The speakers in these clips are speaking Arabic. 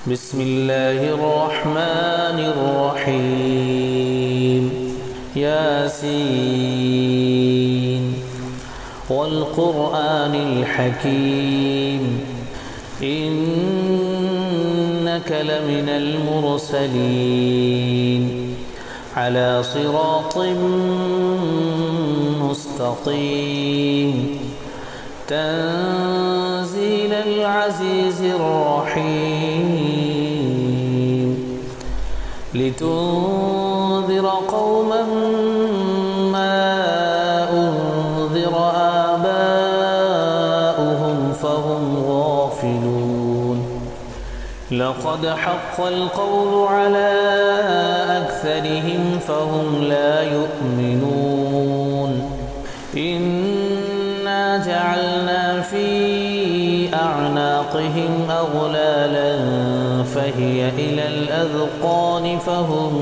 بسم الله الرحمن الرحيم ياسين والقرآن الحكيم إنك لمن المرسلين على صراط مستقيم تنزيل العزيز الرحيم لتنذر قوما ما أنذر آباؤهم فهم غافلون لقد حق القول على أكثرهم فهم لا يؤمنون إنا جعلنا في أعناقهم أغلالا فهي إلى الأذقان فهم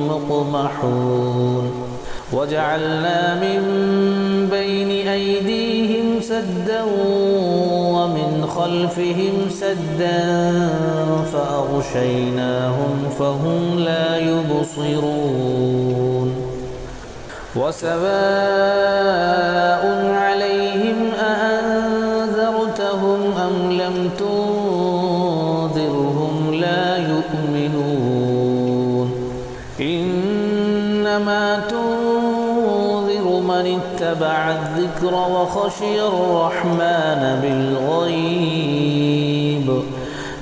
مقمحون وجعلنا من بين أيديهم سدا ومن خلفهم سدا فأغشيناهم فهم لا يبصرون وسواء عليهم أأنذرتهم أم لم تنذرهم لا يؤمنون إنما تنذر من اتبع الذكر وخشي الرحمن بالغيب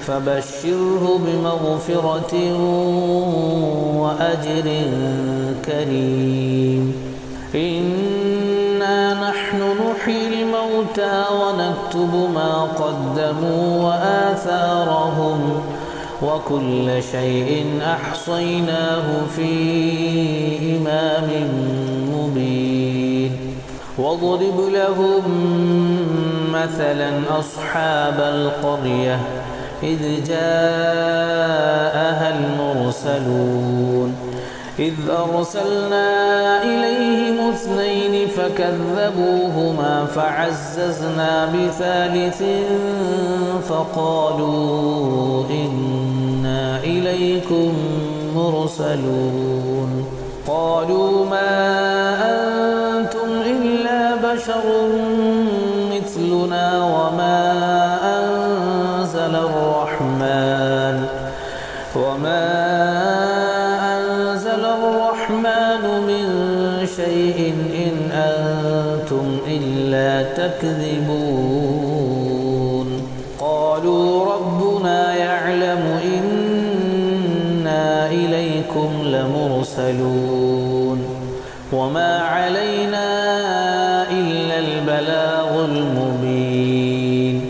فبشره بمغفرة وأجر كريم إنا نحن نحيي الموتى ونكتب ما قدموا وآثارهم وكل شيء أحصيناه في إمام مبين واضرب لهم مثلا أصحاب القرية إذ جاءها المرسلون إذ أرسلنا إليهم اثنين فكذبوهما فعززنا بثالث فقالوا إنا إليكم مرسلون قالوا ما أنتم إلا بشر مثلنا وما أنزل الرحمن من شيء إن أنتم إلا تكذبون قالوا ربنا يعلم إنا إليكم لمرسلون وما علينا إلا البلاغ المبين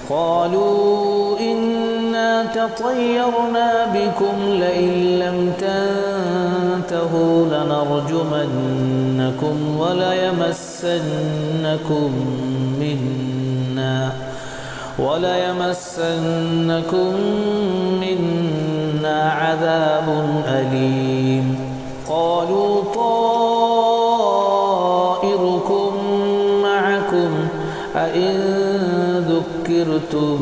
قالوا إنا تطيرنا بكم لئن لم تنتهوا لنرجمنكم وليمسنكم منا عذاب أليم قالوا طائركم معكم أئن ذكرتم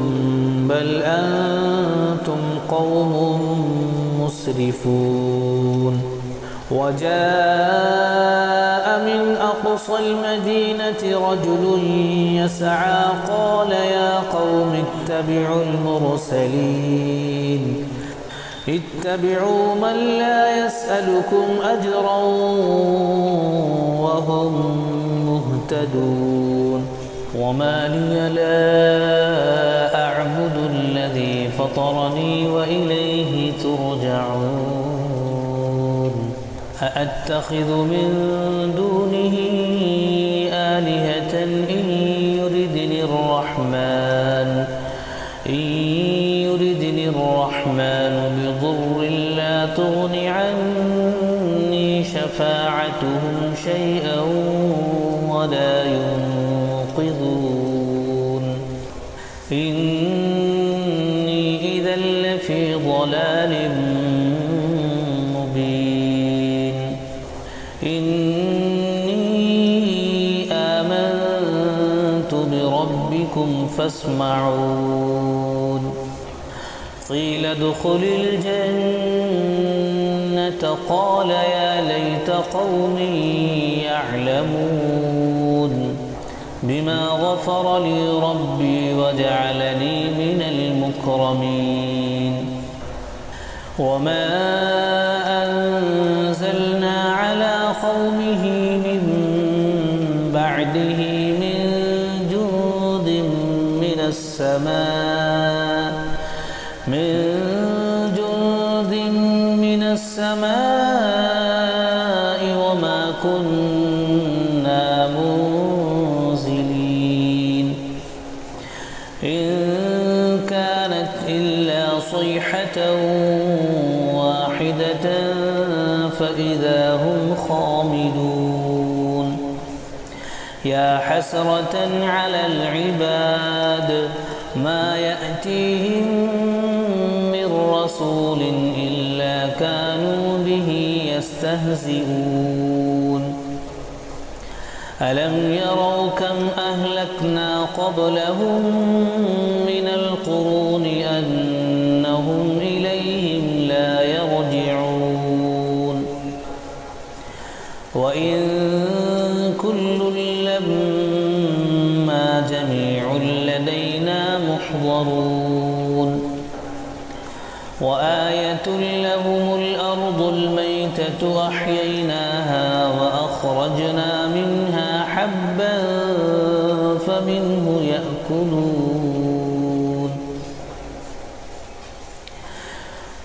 بل أنتم قوم مسرفون وجاء من أقصى المدينة رجل يسعى قال يا قوم اتبعوا المرسلين اتبعوا من لا يسألكم أجرا وهم مهتدون وما لي لا أعبد الذي فطرني وإليه ترجعون أأتخذ من دونه آلهة إن يردني الرحمن بضر لا تغن عني شفاعتهم شيئا ولا ينقذون إني إذا لفي ضلال مبين إني آمنت بربكم فاسمعون قيل ادخل الجنة قال يا ليت قومي يعلمون بما غفر لي ربي وجعلني من المكرمين وما أنزلنا على قومه من بعده من جند من السماء وما كنا منزلين إن كانت إلا صيحة واحدة فإذا هم خامدون يا حسرة على العباد ما يأتيهم من رسول إلا كانوا به يستهزئون ألم يروا كم أهلكنا قبلهم من القرون أنهم إليهم لا يرجعون وإن كل لما جميع لدينا محضرون وآية لهم الأرض الميتة أحييناها وأخرجنا منها حبا فمنه يأكلون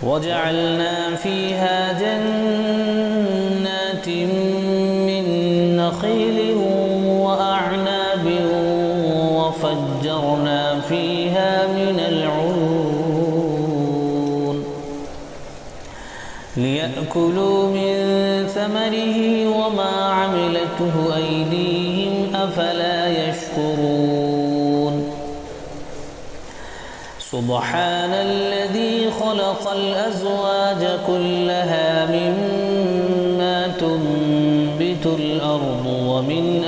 وجعلنا فيها جنات من نخيل وأعناب وفجرنا فيها من العيون ليأكلوا من ثمره وما عملته أيديهم أفلا يشكرون سبحان الذي خلق الأزواج كلها مما تنبت الأرض ومن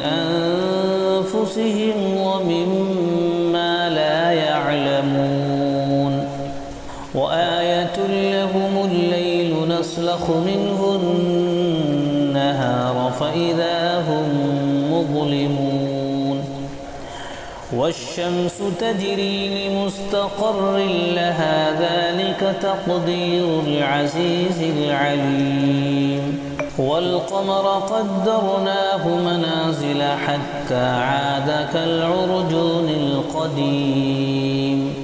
أنفسهم ومما لا يعلمون وآية لهم الليل نسلخ منه النهار فإذا هم مظلمون والشمس تجري لمستقر لها ذلك تقدير العزيز العليم والقمر قدرناه منازل حتى عاد كالعرجون القديم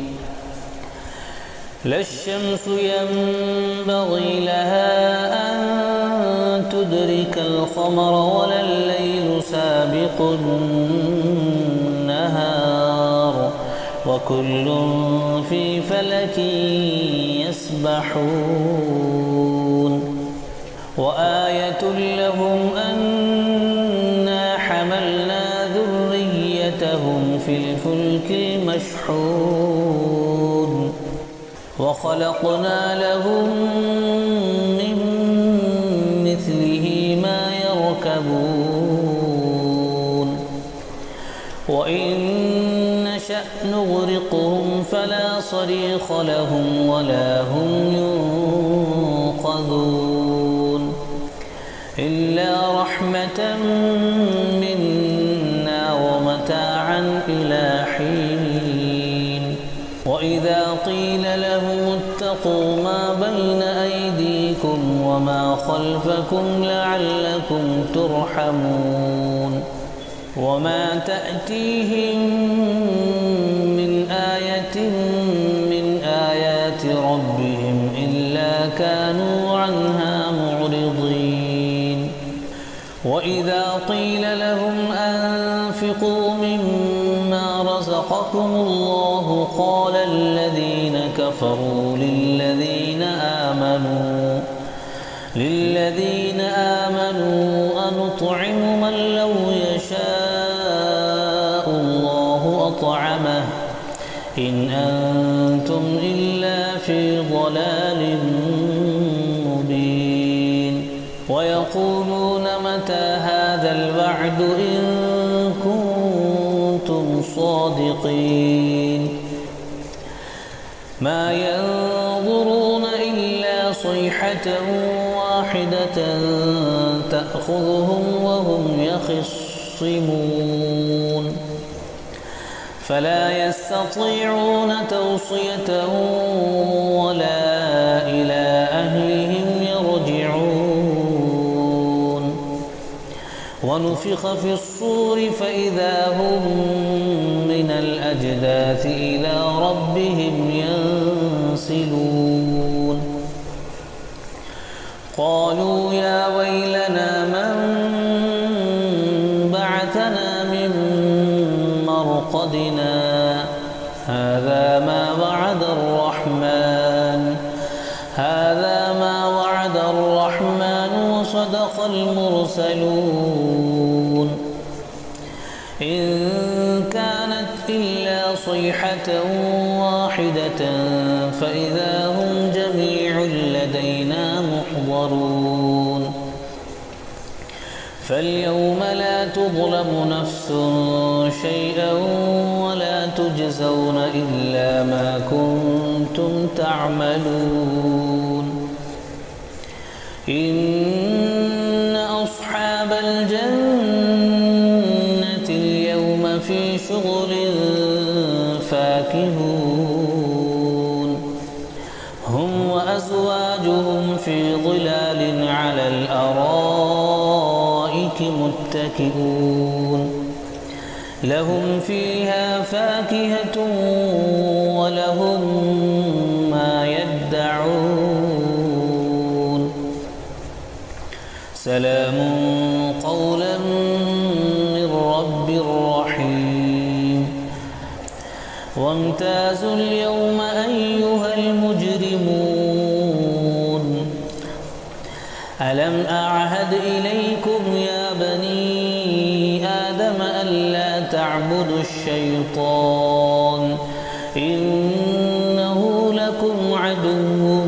لا الشمس ينبغي لها أن تدرك القمر ولا الليل سابق النهار وكل في فلك يسبحون وآية لهم أنا حملنا ذريتهم في الفلك المشحون وخلقنا لهم من مثله ما يركبون وإن نشأ نغرقهم فلا صريخ لهم ولا هم ينقذون إلا رحمة منا ومتاعا إلى حين وإذا قيل لهم اتقوا ما بين أيديكم وما خلفكم لعلكم ترحمون وما تأتيهم من آية من آيات ربهم إلا كانوا عنها معرضين وإذا قيل لهم أنفقوا مما رزقكم الله قال الذين كفروا للذين آمنوا أنطعم من لو يشاء الله أطعمه إن أنتم إلا في ضلال مبين ويقولون متى هذا الوعد إن كنتم صادقين صادقين ما ينظرون إلا صيحة واحدة تأخذهم وهم يخصمون فلا يستطيعون توصية ولا إلى أهلهم يرجعون ونفخ في الصور فإذا هم من الأجداث إلى ربهم ينسلون قالوا يا ويلنا من بعثنا من مرقدنا هذا ما وعد الرحمن وصدق المرسلون إن كانت إلا صيحة واحدة فإذا هم جميع لدينا محضرون فاليوم لا تظلم نفس شيئا ولا تجزون إلا ما كنتم تعملون إن أصحاب الجنة اليوم في شغل فاكهون هم وأزواجهم في ظلال على الأرائك متكئون لهم فيها فاكهة ولهم ما يدعون سلام قولا من رب رحيم وامتازوا اليوم أيها المجرمون ألم أعهد إليكم يا بني آدم ألا تعبدوا الشيطان إنه لكم عدو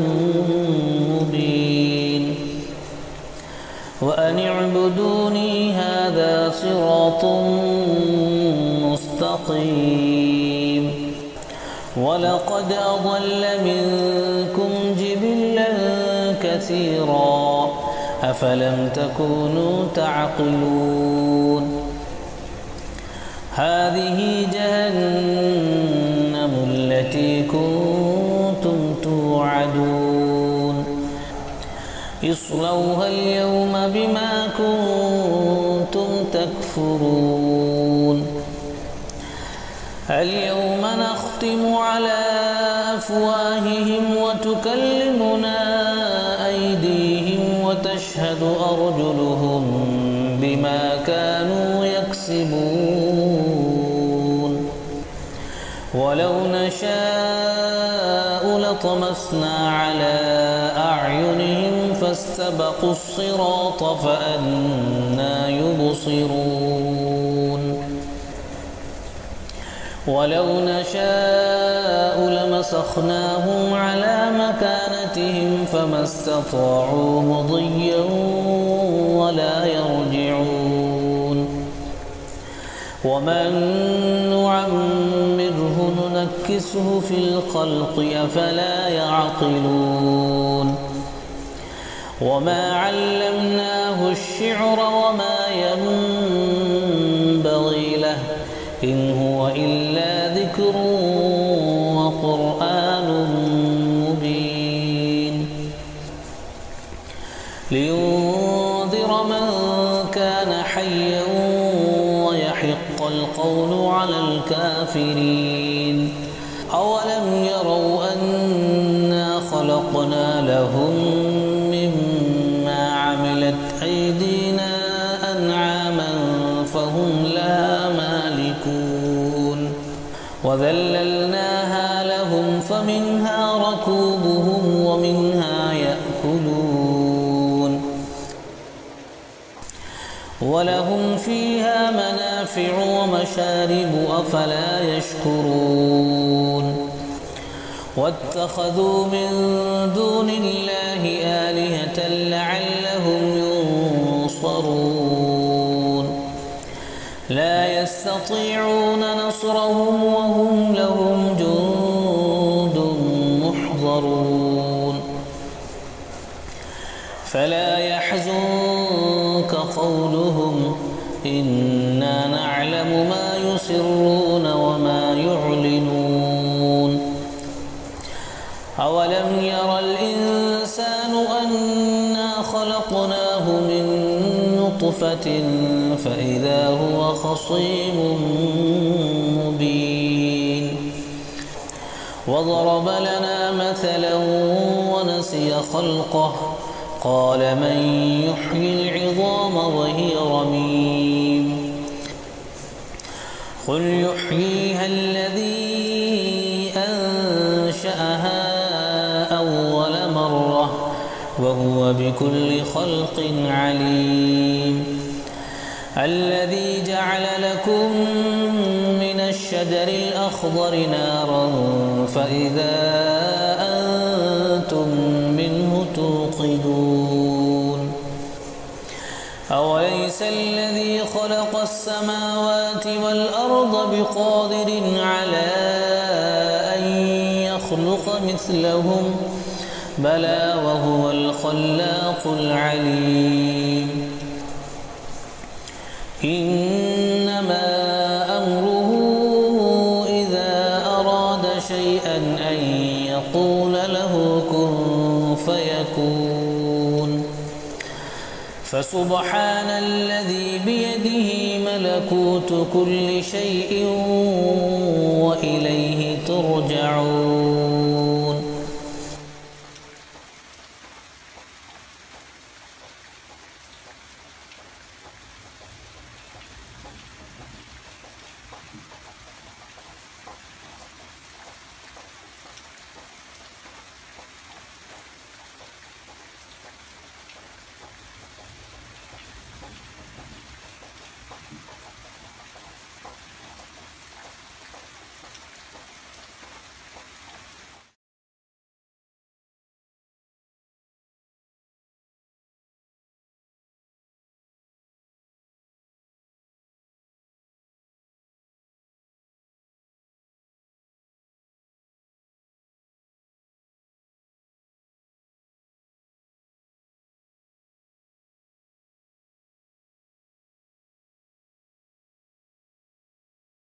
مبين وأن اعبدوني هذا صراط مستقيم ولقد أضل منكم جبلا كثيرا أفلم تكونوا تعقلون هذه جهنم التي كنتم توعدون اصلوها اليوم بما كنتم تكفرون اليوم نختم على أفواههم وتكلمنا أيديهم وتشهد أرجلهم بما كانوا يكسبون ولو نشاء لطمسنا على أعينهم فاستبقوا الصراط فأنى يبصرون ولو نشاء لمسخناهم على مكانتهم فما استطاعوا مضيا ولا يرجعون ومن نعمره ننكسه في الخلق أفلا يعقلون وما علمناه الشعر وما ينبغي له إن هو إلا ذكر وقرآن مبين لينذر من كان حيا ويحق القول على الكافرين أولم يروا أنا خلقنا لهم مما عملت أيدينا أنعاما فهم لها مالكون وذللناها لهم فمنها ركوبهم ومنها يأكلون ولهم فيها منافع ومشارب أفلا يشكرون واتخذوا من دون الله آلهة لعلهم ينصرون لا يستطيعون نصرهم وهم لهم جند محضرون فلا يحزنك قولهم إنا نعلم ما يسرون وما يعلنون أولم ير الإنسان أنا خلقناه من نطفة فإذا هو خصيم مبين وضرب لنا مثلا ونسي خلقه قال من يحيي العظام وهي رميم قل يحييها الذي أنشأها أول مرة وهو بكل خلق عليم الذي جعل لكم من الشجر الأخضر نارا فإذا أنتم منه توقدون أوليس الذي خلق السماوات والأرض بقادر على أن يخلق مثلهم بلى وهو الخلاق العليم إنما أمره إذا أراد شيئا أن يقول له كن فيكون فسبحان الذي بيده ملكوت كل شيء وإليه ترجعون